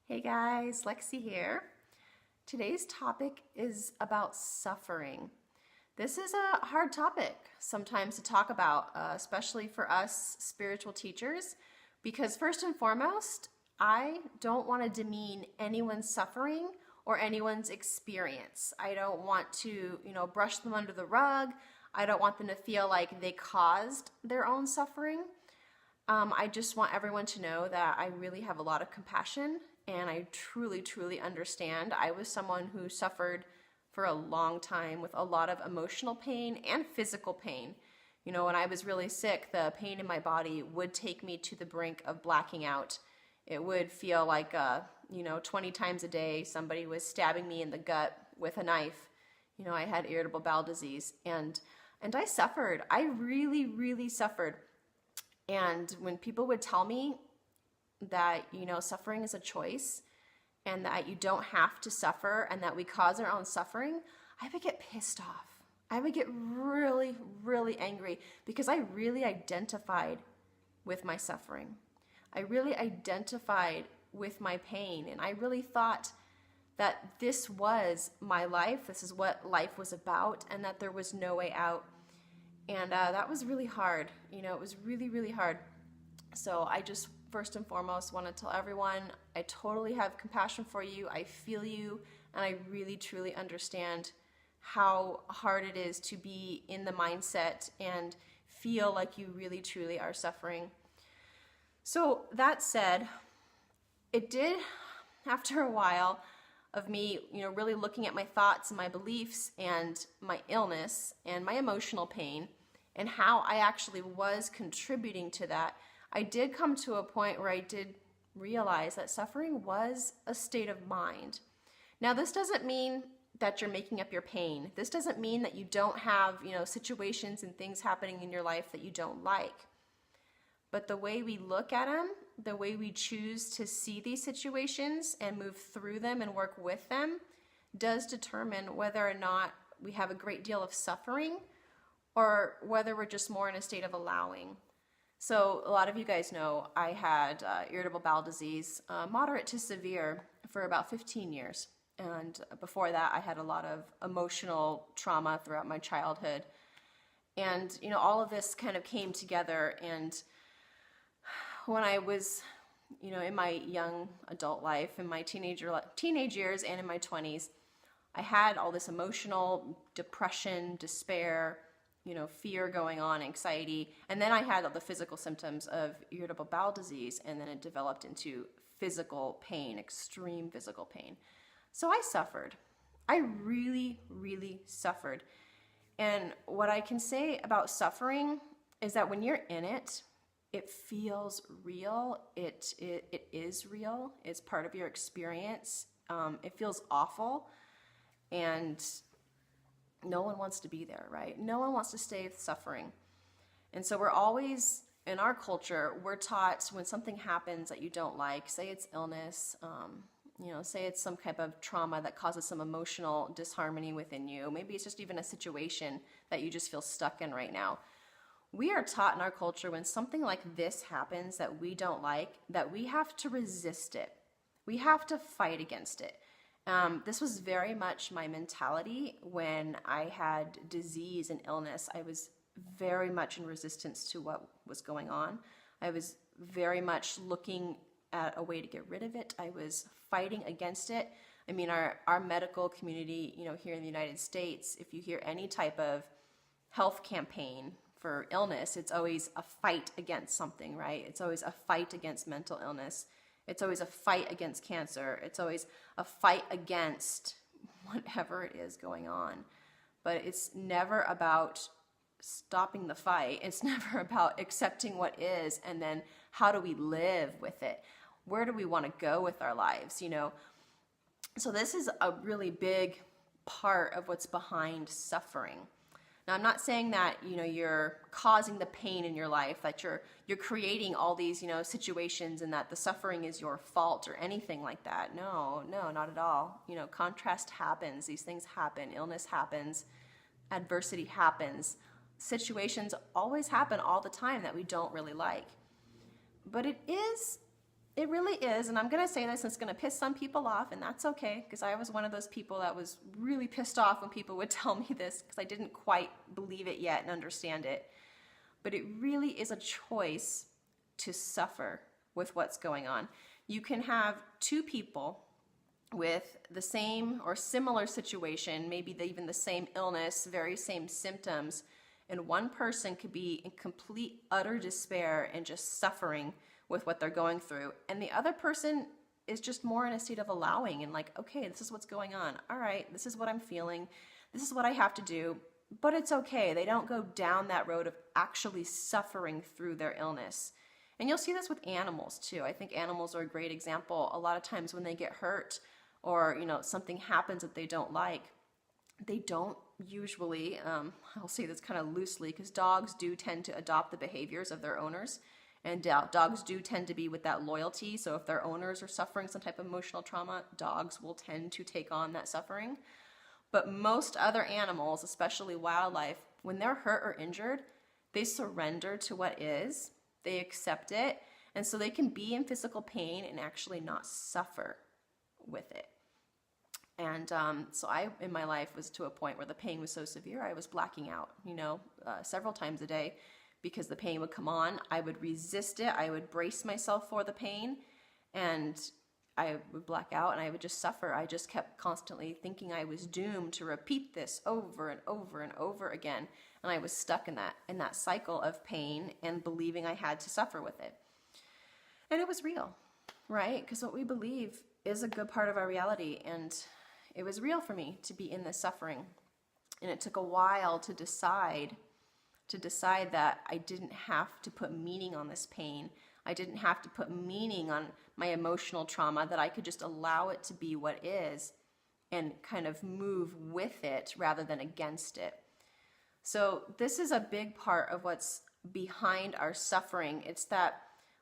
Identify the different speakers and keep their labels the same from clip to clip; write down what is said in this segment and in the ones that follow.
Speaker 1: Hey guys, Lexi here. Today's topic is about suffering. This is a hard topic sometimes to talk about, especially for us spiritual teachers, because first and foremost, I don't want to demean anyone's suffering or anyone's experience. I don't want to, brush them under the rug. I don't want them to feel like they caused their own suffering. I just want everyone to know that I really have a lot of compassion and I truly, truly understand. I was someone who suffered for a long time with a lot of emotional pain and physical pain. When I was really sick, the pain in my body would take me to the brink of blacking out. It would feel like, 20 times a day somebody was stabbing me in the gut with a knife. I had irritable bowel disease and I suffered. I really, really suffered. And when people would tell me that, suffering is a choice and that you don't have to suffer and that we cause our own suffering, I would get pissed off. I would get really, really angry because I really identified with my suffering. I really identified with my pain, and I really thought that this was my life, this is what life was about, and that there was no way out. And that was really hard. It was really, really hard. So I just first and foremost want to tell everyone I totally have compassion for you. I feel you, and I really, truly understand how hard it is to be in the mindset and feel like you really, truly are suffering. So that said, it did, after a while of me, really looking at my thoughts and my beliefs and my illness and my emotional pain and how I actually was contributing to that, I did come to a point where I did realize that suffering was a state of mind. Now, this doesn't mean that you're making up your pain. This doesn't mean that you don't have, situations and things happening in your life that you don't like. But the way we look at them, the way we choose to see these situations and move through them and work with them does determine whether or not we have a great deal of suffering or whether we're just more in a state of allowing. So a lot of you guys know I had irritable bowel disease, moderate to severe, for about 15 years. And before that, I had a lot of emotional trauma throughout my childhood. And, all of this kind of came together. And when I was, in my young adult life, in my teenage years and in my 20s, I had all this emotional depression, despair, fear going on, anxiety. And then I had all the physical symptoms of irritable bowel disease, and then it developed into physical pain, extreme physical pain. So I suffered. I really, really suffered. And what I can say about suffering is that when you're in it, it feels real. It is real. It's part of your experience. It feels awful. And no one wants to be there, right? No one wants to stay suffering. And so we're always, in our culture, we're taught when something happens that you don't like, say it's illness, say it's some type of trauma that causes some emotional disharmony within you. Maybe it's just even a situation that you just feel stuck in right now. We are taught in our culture when something like this happens that we don't like, that we have to resist it. We have to fight against it. This was very much my mentality when I had disease and illness. I was very much in resistance to what was going on. I was very much looking at a way to get rid of it. I was fighting against it. I mean, our medical community, here in the United States, if you hear any type of health campaign for illness, it's always a fight against something, right? It's always a fight against mental illness. It's always a fight against cancer. It's always a fight against whatever it is going on. But it's never about stopping the fight. It's never about accepting what is and then how do we live with it? Where do we want to go with our lives, So this is a really big part of what's behind suffering. Now, I'm not saying that, you're causing the pain in your life, that you're creating all these, situations and that the suffering is your fault or anything like that. No, not at all. Contrast happens. These things happen. Illness happens. Adversity happens. Situations always happen all the time that we don't really like. But it is It really is, and I'm going to say this, and it's going to piss some people off, and that's okay, because I was one of those people that was really pissed off when people would tell me this, because I didn't quite believe it yet and understand it. But it really is a choice to suffer with what's going on. You can have two people with the same or similar situation, maybe even the same illness, very same symptoms, and one person could be in complete, utter despair and just suffering with what they're going through. And the other person is just more in a state of allowing and like, okay, this is what's going on. All right, this is what I'm feeling. This is what I have to do, but it's okay. They don't go down that road of actually suffering through their illness. And you'll see this with animals too. I think animals are a great example. A lot of times when they get hurt or, something happens that they don't like, they don't usually, I'll say this kind of loosely, because dogs do tend to adopt the behaviors of their owners. And dogs do tend to be with that loyalty. So if their owners are suffering some type of emotional trauma, dogs will tend to take on that suffering. But most other animals, especially wildlife, when they're hurt or injured, they surrender to what is. They accept it. And so they can be in physical pain and actually not suffer with it. And so I, in my life, was to a point where the pain was so severe, I was blacking out, several times a day. Because the pain would come on, I would resist it, I would brace myself for the pain, and I would black out and I would just suffer. I just kept constantly thinking I was doomed to repeat this over and over and over again. And I was stuck in that cycle of pain and believing I had to suffer with it. And it was real, right? Because what we believe is a good part of our reality. And it was real for me to be in this suffering. And it took a while to decide that I didn't have to put meaning on this pain. I didn't have to put meaning on my emotional trauma, that I could just allow it to be what is and kind of move with it rather than against it. So this is a big part of what's behind our suffering. It's that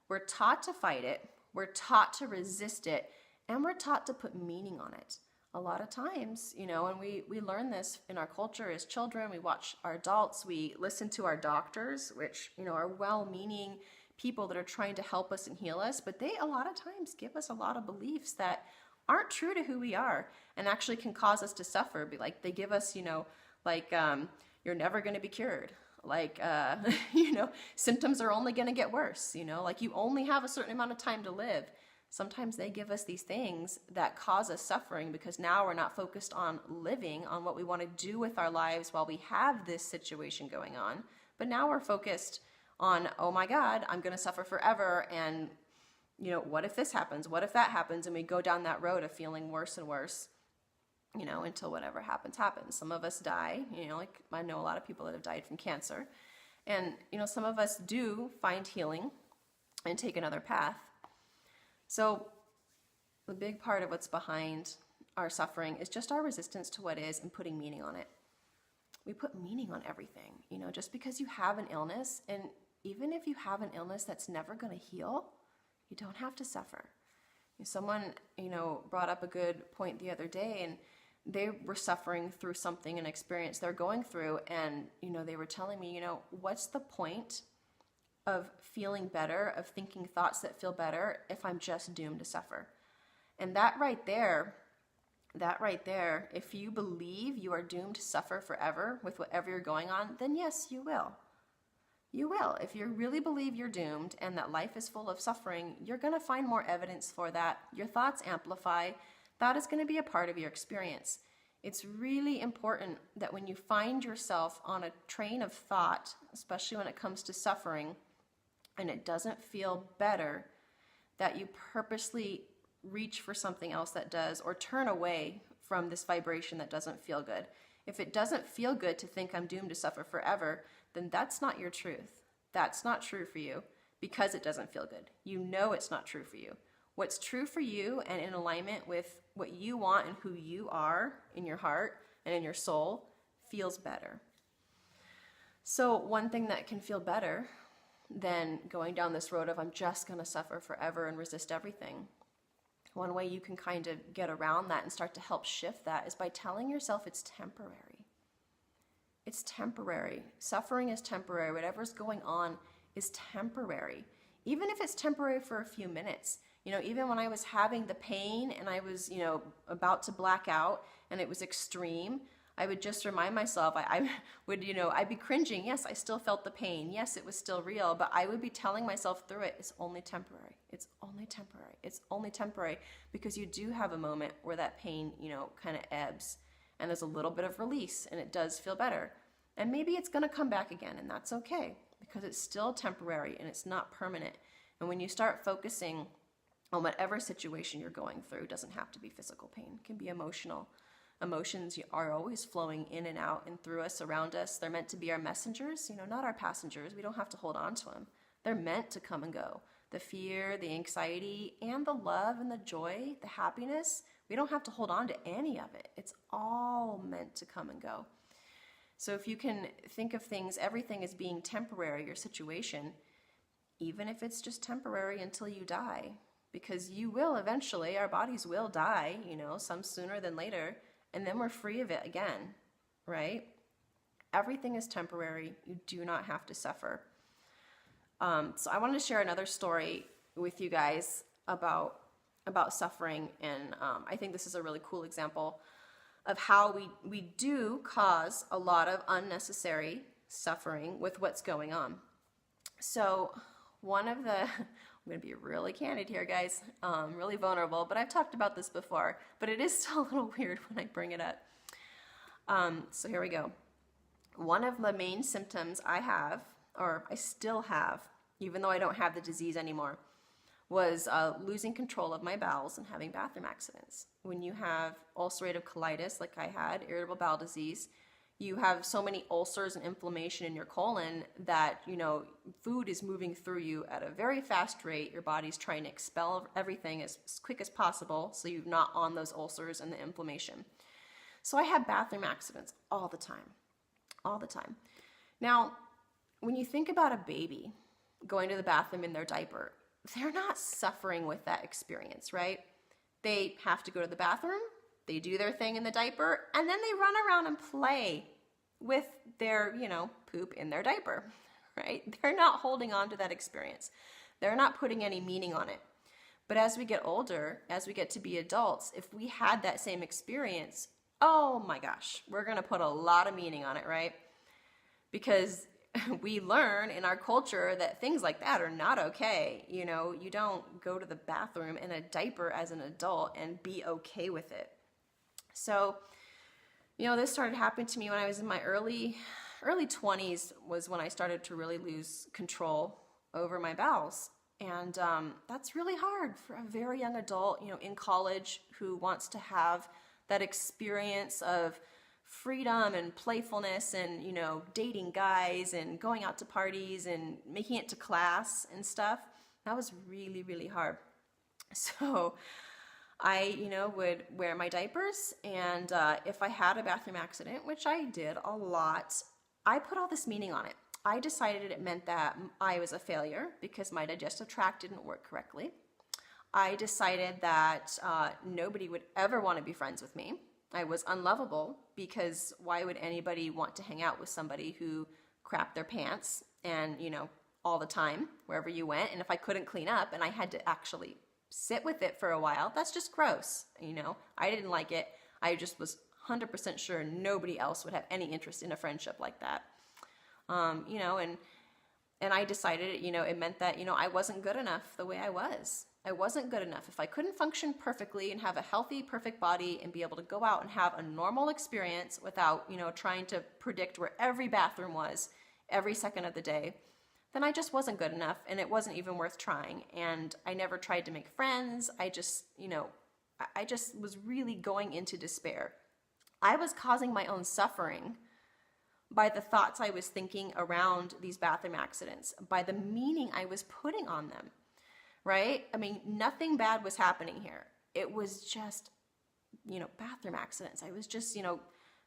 Speaker 1: we're taught to fight it, we're taught to resist it, and we're taught to put meaning on it. A lot of times, and we learn this in our culture as children, we watch our adults, we listen to our doctors, which, are well-meaning people that are trying to help us and heal us, but they a lot of times give us a lot of beliefs that aren't true to who we are and actually can cause us to suffer. Like they give us, you're never going to be cured. Like, symptoms are only going to get worse, like you only have a certain amount of time to live. Sometimes they give us these things that cause us suffering because now we're not focused on living, on what we want to do with our lives while we have this situation going on. But now we're focused on, oh my God, I'm going to suffer forever. And, what if this happens? What if that happens? And we go down that road of feeling worse and worse, until whatever happens. Some of us die, like I know a lot of people that have died from cancer. And, some of us do find healing and take another path. So the big part of what's behind our suffering is just our resistance to what is and putting meaning on it. We put meaning on everything, just because you have an illness, and even if you have an illness that's never going to heal, you don't have to suffer. Someone, brought up a good point the other day, and they were suffering through something, an experience they're going through, and, they were telling me, what's the point of feeling better, of thinking thoughts that feel better, if I'm just doomed to suffer? And that right there, if you believe you are doomed to suffer forever with whatever you're going on, then yes, you will. You will. If you really believe you're doomed and that life is full of suffering, you're going to find more evidence for that. Your thoughts amplify. That is going to be a part of your experience. It's really important that when you find yourself on a train of thought, especially when it comes to suffering, and it doesn't feel better, that you purposely reach for something else that does, or turn away from this vibration that doesn't feel good. If it doesn't feel good to think I'm doomed to suffer forever, then that's not your truth. That's not true for you because it doesn't feel good. It's not true for you. What's true for you and in alignment with what you want and who you are in your heart and in your soul feels better. So one thing that can feel better than going down this road of I'm just going to suffer forever and resist everything. One way you can kind of get around that and start to help shift that is by telling yourself it's temporary. It's temporary. Suffering is temporary. Whatever's going on is temporary. Even if it's temporary for a few minutes, Even when I was having the pain and I was, about to black out and it was extreme, I would just remind myself, I would, I'd be cringing. Yes, I still felt the pain. Yes, it was still real, but I would be telling myself through it, it's only temporary. It's only temporary. It's only temporary, because you do have a moment where that pain, kind of ebbs and there's a little bit of release and it does feel better. And maybe it's going to come back again, and that's okay, because it's still temporary and it's not permanent. And when you start focusing on whatever situation you're going through, it doesn't have to be physical pain, it can be emotional. Emotions are always flowing in and out and through us, around us. They're meant to be our messengers, not our passengers. We don't have to hold on to them. They're meant to come and go. The fear, the anxiety, and the love and the joy, the happiness, we don't have to hold on to any of it. It's all meant to come and go. So if you can think of things, everything as being temporary, your situation, even if it's just temporary until you die, because you will eventually, our bodies will die, some sooner than later, and then we're free of it again, right? Everything is temporary. You do not have to suffer. So I wanted to share another story with you guys about suffering, and I think this is a really cool example of how we do cause a lot of unnecessary suffering with what's going on. So one of the, I'm going to be really candid here, guys, really vulnerable, but I've talked about this before, but it is still a little weird when I bring it up. So here we go. One of the main symptoms I have, or I still have, even though I don't have the disease anymore, was losing control of my bowels and having bathroom accidents. When you have ulcerative colitis, like I had, irritable bowel disease, you have so many ulcers and inflammation in your colon that, food is moving through you at a very fast rate. Your body's trying to expel everything as quick as possible so you're not on those ulcers and the inflammation. So I have bathroom accidents all the time. Now, when you think about a baby going to the bathroom in their diaper, they're not suffering with that experience, right? They have to go to the bathroom, they do their thing in the diaper, and then they run around and play with their, poop in their diaper, right? They're not holding on to that experience. They're not putting any meaning on it. But as we get older, as we get to be adults, if we had that same experience, oh my gosh, we're going to put a lot of meaning on it, right? Because we learn in our culture that things like that are not okay. You don't go to the bathroom in a diaper as an adult and be okay with it. So, this started happening to me when I was in my early 20s, was when I started to really lose control over my bowels. And that's really hard for a very young adult, in college, who wants to have that experience of freedom and playfulness and, dating guys and going out to parties and making it to class and stuff. That was really, really hard. So I, would wear my diapers, and if I had a bathroom accident, which I did a lot, I put all this meaning on it. I decided it meant that I was a failure because my digestive tract didn't work correctly. I decided that nobody would ever want to be friends with me. I was unlovable because why would anybody want to hang out with somebody who crapped their pants and, all the time, wherever you went? And if I couldn't clean up and I had to actually sit with it for a while, that's just gross. I didn't like it. I just was 100% sure nobody else would have any interest in a friendship like that. And I decided, it meant that, I wasn't good enough the way I was. I wasn't good enough. If I couldn't function perfectly and have a healthy, perfect body and be able to go out and have a normal experience without, trying to predict where every bathroom was every second of the day, then I just wasn't good enough, and it wasn't even worth trying. And I never tried to make friends. I just was really going into despair. I was causing my own suffering by the thoughts I was thinking around these bathroom accidents, by the meaning I was putting on them, right? I mean, nothing bad was happening here. It was just, bathroom accidents. I was just,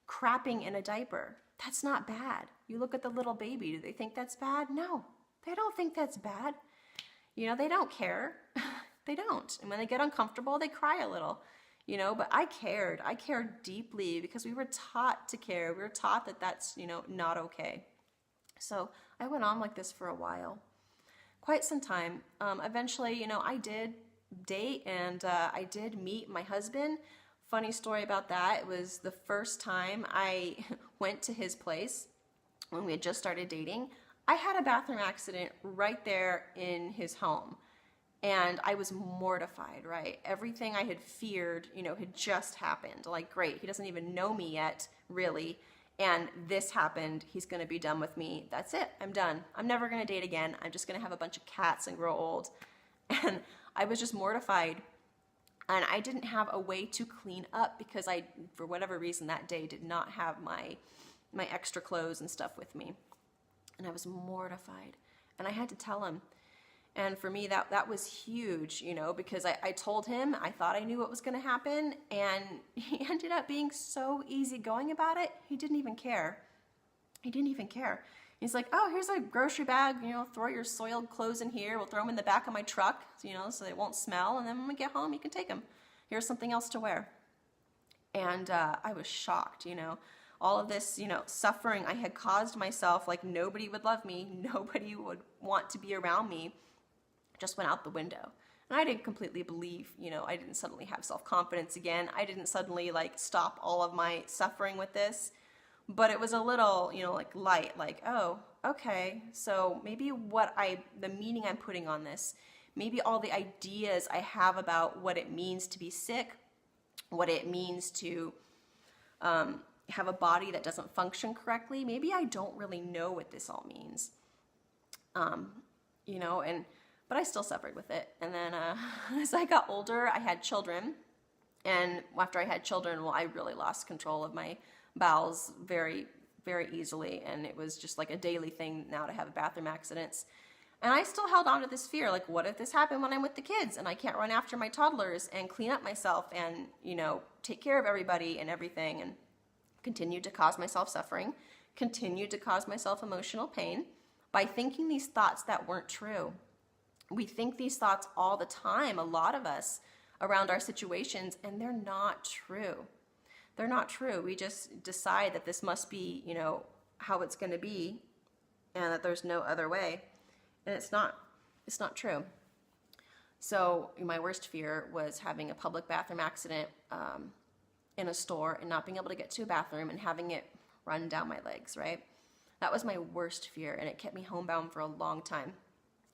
Speaker 1: crapping in a diaper. That's not bad. You look at the little baby. Do they think that's bad? No, they don't think that's bad. They don't care. They don't. And when they get uncomfortable, they cry a little. But I cared. I cared deeply because we were taught to care. We were taught that that's, not okay. So I went on like this for a while, quite some time. Eventually, I did date, and I did meet my husband. Funny story about that. It was the first time I went to his place when we had just started dating. I had a bathroom accident right there in his home. And I was mortified, right? Everything I had feared, had just happened. Like, great, he doesn't even know me yet, really. And this happened. He's going to be done with me. That's it. I'm done. I'm never going to date again. I'm just going to have a bunch of cats and grow old. And I was just mortified. And I didn't have a way to clean up because I, for whatever reason that day, did not have my extra clothes and stuff with me. And I was mortified. And I had to tell him. And for me, that was huge, because I told him, I thought I knew what was going to happen, and he ended up being so easygoing about it, he didn't even care. He didn't even care. He's like, oh, here's a grocery bag, throw your soiled clothes in here, we'll throw them in the back of my truck, so they won't smell, and then when we get home, you can take them. Here's something else to wear. And I was shocked, all of this, suffering I had caused myself, like nobody would love me, nobody would want to be around me, just went out the window. And I didn't completely believe, I didn't suddenly have self-confidence again. I didn't suddenly stop all of my suffering with this, but it was a little, light, oh, okay. So maybe the meaning I'm putting on this, maybe all the ideas I have about what it means to be sick, what it means to have a body that doesn't function correctly, maybe I don't really know what this all means. But I still suffered with it. And then as I got older, I had children. And after I had children, I really lost control of my bowels very, very easily. And it was just like a daily thing now to have bathroom accidents. And I still held on to this fear, what if this happened when I'm with the kids and I can't run after my toddlers and clean up myself and, take care of everybody and everything, and continued to cause myself suffering, continued to cause myself emotional pain by thinking these thoughts that weren't true. We think these thoughts all the time, a lot of us, around our situations, and they're not true. They're not true. We just decide that this must be, how it's going to be, and that there's no other way. And it's not true. So my worst fear was having a public bathroom accident in a store and not being able to get to a bathroom and having it run down my legs, right? That was my worst fear, and it kept me homebound for a long time.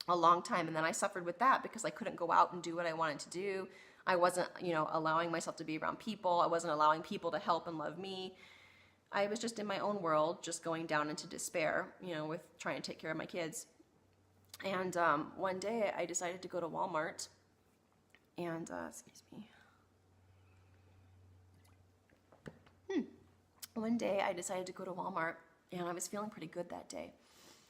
Speaker 1: And then I suffered with that because I couldn't go out and do what I wanted to do. I wasn't, allowing myself to be around people. I wasn't allowing people to help and love me. I was just in my own world, just going down into despair, with trying to take care of my kids. And one day I decided to go to Walmart and, One day I decided to go to Walmart, and I was feeling pretty good that day.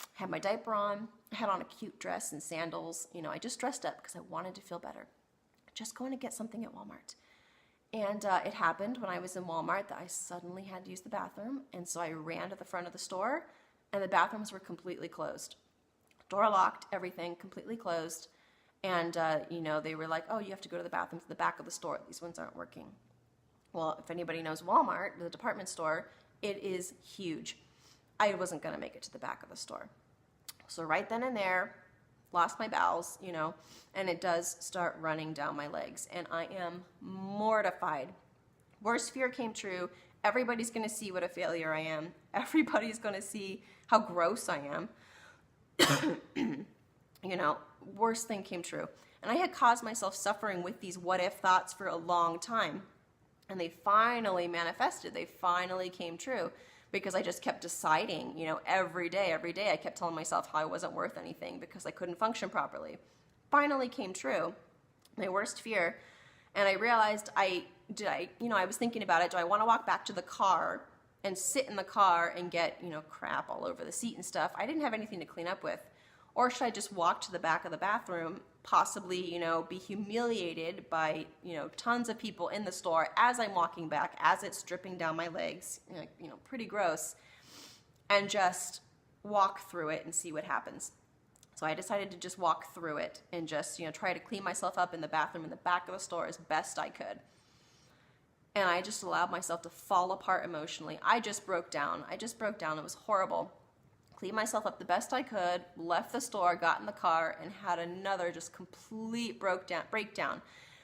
Speaker 1: I had my diaper on, I had on a cute dress and sandals. I just dressed up because I wanted to feel better. Just going to get something at Walmart. And it happened when I was in Walmart that I suddenly had to use the bathroom. And so I ran to the front of the store, and the bathrooms were completely closed. Door locked, everything completely closed. And, they were like, oh, you have to go to the bathroom to the back of the store. These ones aren't working. Well, if anybody knows Walmart, the department store, it is huge. I wasn't going to make it to the back of the store. So right then and there, lost my bowels, and it does start running down my legs. And I am mortified. Worst fear came true. Everybody's going to see what a failure I am. Everybody's going to see how gross I am. Worst thing came true. And I had caused myself suffering with these what if thoughts for a long time. And they finally manifested. They finally came true. Because I just kept deciding, every day I kept telling myself how I wasn't worth anything because I couldn't function properly. Finally came true, my worst fear. And I realized I was thinking about it. Do I want to walk back to the car and sit in the car and get, crap all over the seat and stuff? I didn't have anything to clean up with. Or should I just walk to the back of the bathroom, possibly, be humiliated by, tons of people in the store as I'm walking back, as it's dripping down my legs, pretty gross, and just walk through it and see what happens. So I decided to just walk through it and just, try to clean myself up in the bathroom in the back of the store as best I could. And I just allowed myself to fall apart emotionally. I just broke down. It was horrible. cleaned myself up the best I could, left the store, got in the car, and had another just complete breakdown.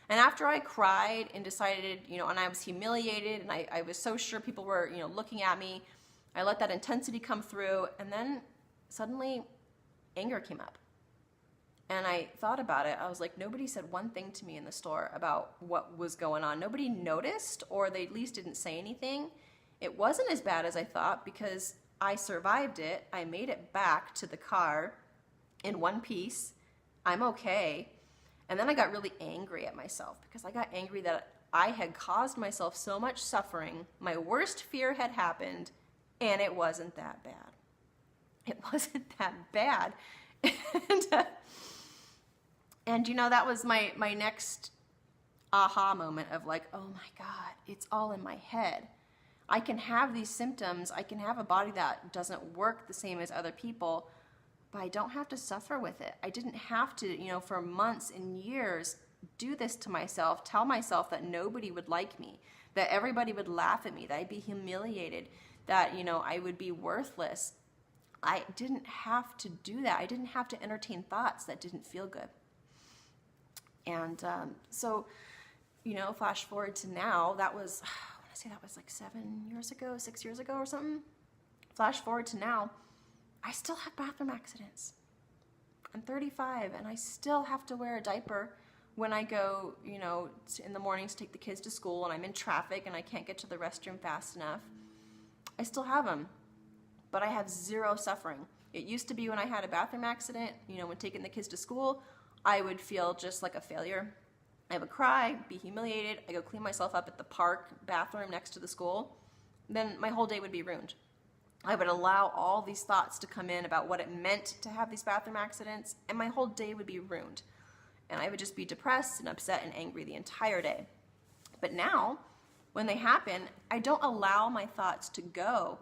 Speaker 1: And after I cried and decided, and I was humiliated, and I was so sure people were, looking at me, I let that intensity come through, and then suddenly anger came up. And I thought about it. I was like, nobody said one thing to me in the store about what was going on. Nobody noticed, or they at least didn't say anything. It wasn't as bad as I thought because I survived it. I made it back to the car in one piece. I'm okay. And then I got really angry at myself because I got angry that I had caused myself so much suffering. My worst fear had happened, and it wasn't that bad. It wasn't that bad. And that was my next aha moment of like, oh my God, it's all in my head. I can have these symptoms. I can have a body that doesn't work the same as other people, but I don't have to suffer with it. I didn't have to, for months and years, do this to myself, tell myself that nobody would like me, that everybody would laugh at me, that I'd be humiliated, that, I would be worthless. I didn't have to do that. I didn't have to entertain thoughts that didn't feel good. And so, flash forward to now, that was, I want to say that was like 6 years ago or something. Flash forward to now, I still have bathroom accidents. I'm 35 and I still have to wear a diaper when I go, in the mornings to take the kids to school and I'm in traffic and I can't get to the restroom fast enough. I still have them, but I have zero suffering. It used to be when I had a bathroom accident, when taking the kids to school, I would feel just like a failure. I would cry, be humiliated. I go clean myself up at the park bathroom next to the school. Then my whole day would be ruined. I would allow all these thoughts to come in about what it meant to have these bathroom accidents, and my whole day would be ruined. And I would just be depressed and upset and angry the entire day. But now, when they happen, I don't allow my thoughts to go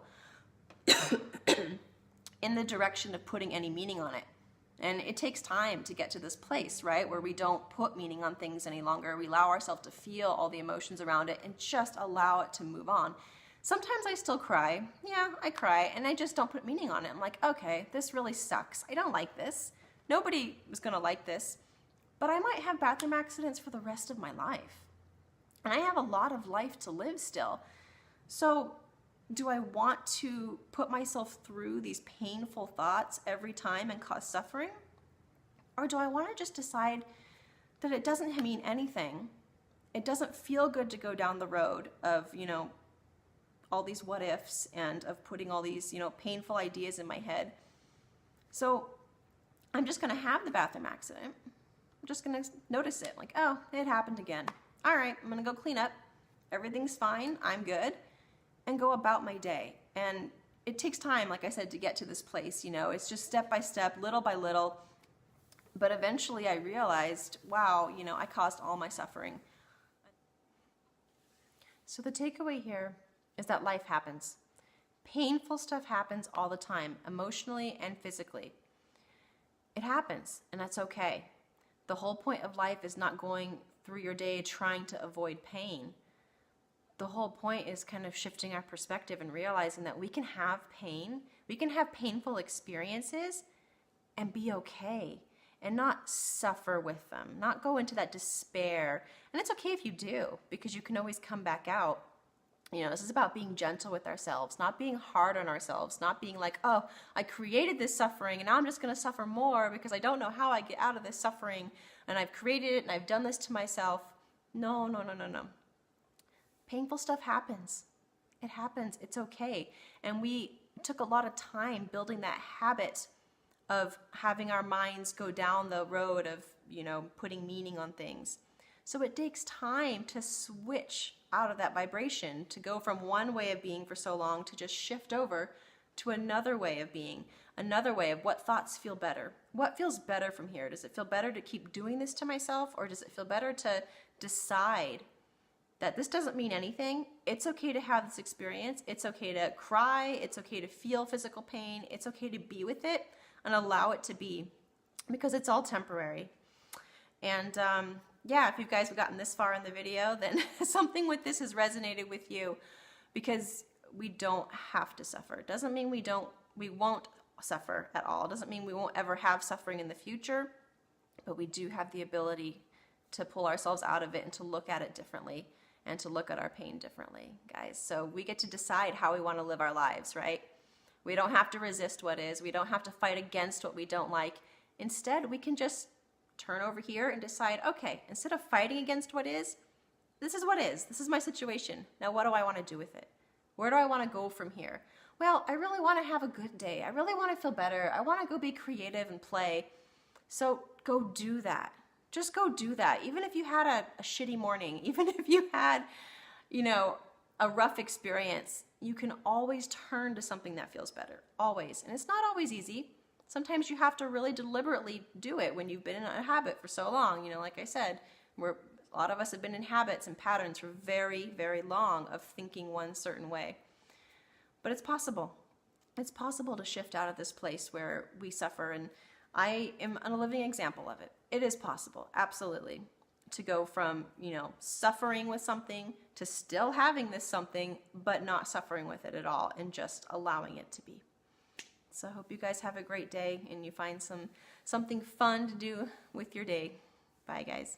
Speaker 1: in the direction of putting any meaning on it. And it takes time to get to this place, right, where we don't put meaning on things any longer. We allow ourselves to feel all the emotions around it and just allow it to move on. Sometimes I still cry. Yeah, I cry, and I just don't put meaning on it. I'm like, okay, this really sucks. I don't like this. Nobody is going to like this. But I might have bathroom accidents for the rest of my life. And I have a lot of life to live still. So do I want to put myself through these painful thoughts every time and cause suffering? Or do I want to just decide that it doesn't mean anything? It doesn't feel good to go down the road of, all these what ifs and of putting all these, painful ideas in my head. So I'm just going to have the bathroom accident. I'm just going to notice it. Like, oh, it happened again. All right, I'm going to go clean up. Everything's fine. I'm good. And go about my day. And it takes time, like I said, to get to this place. It's just step by step, little by little. But eventually I realized, wow, I caused all my suffering. So the takeaway here is that life happens. Painful stuff happens all the time, emotionally and physically. It happens, and that's okay. The whole point of life is not going through your day trying to avoid pain. The whole point is kind of shifting our perspective and realizing that we can have pain, we can have painful experiences and be okay and not suffer with them, not go into that despair. And it's okay if you do, because you can always come back out. This is about being gentle with ourselves, not being hard on ourselves, not being like, oh, I created this suffering and now I'm just going to suffer more because I don't know how I get out of this suffering and I've created it and I've done this to myself. No. Painful stuff happens. It happens. It's okay. And we took a lot of time building that habit of having our minds go down the road of, putting meaning on things. So it takes time to switch out of that vibration, to go from one way of being for so long to just shift over to another way of being, another way of what thoughts feel better. What feels better from here? Does it feel better to keep doing this to myself, or does it feel better to decide that this doesn't mean anything? It's okay to have this experience. It's okay to cry. It's okay to feel physical pain. It's okay to be with it and allow it to be, because it's all temporary. And if you guys have gotten this far in the video, then something with this has resonated with you, because we don't have to suffer. It doesn't mean we won't suffer at all. It doesn't mean we won't ever have suffering in the future, but we do have the ability to pull ourselves out of it and to look at it differently and to look at our pain differently, guys. So we get to decide how we want to live our lives, right? We don't have to resist what is. We don't have to fight against what we don't like. Instead, we can just turn over here and decide, okay, instead of fighting against what is, this is what is. This is my situation. Now, what do I want to do with it? Where do I want to go from here? Well, I really want to have a good day. I really want to feel better. I want to go be creative and play. So go do that. Just go do that. Even if you had a shitty morning, even if you had, a rough experience, you can always turn to something that feels better. Always. And it's not always easy. Sometimes you have to really deliberately do it when you've been in a habit for so long. Like I said, a lot of us have been in habits and patterns for very, very long of thinking one certain way. But it's possible. It's possible to shift out of this place where we suffer, and I am a living example of it. It is possible, absolutely, to go from, suffering with something to still having this something, but not suffering with it at all and just allowing it to be. So I hope you guys have a great day and you find something fun to do with your day. Bye, guys.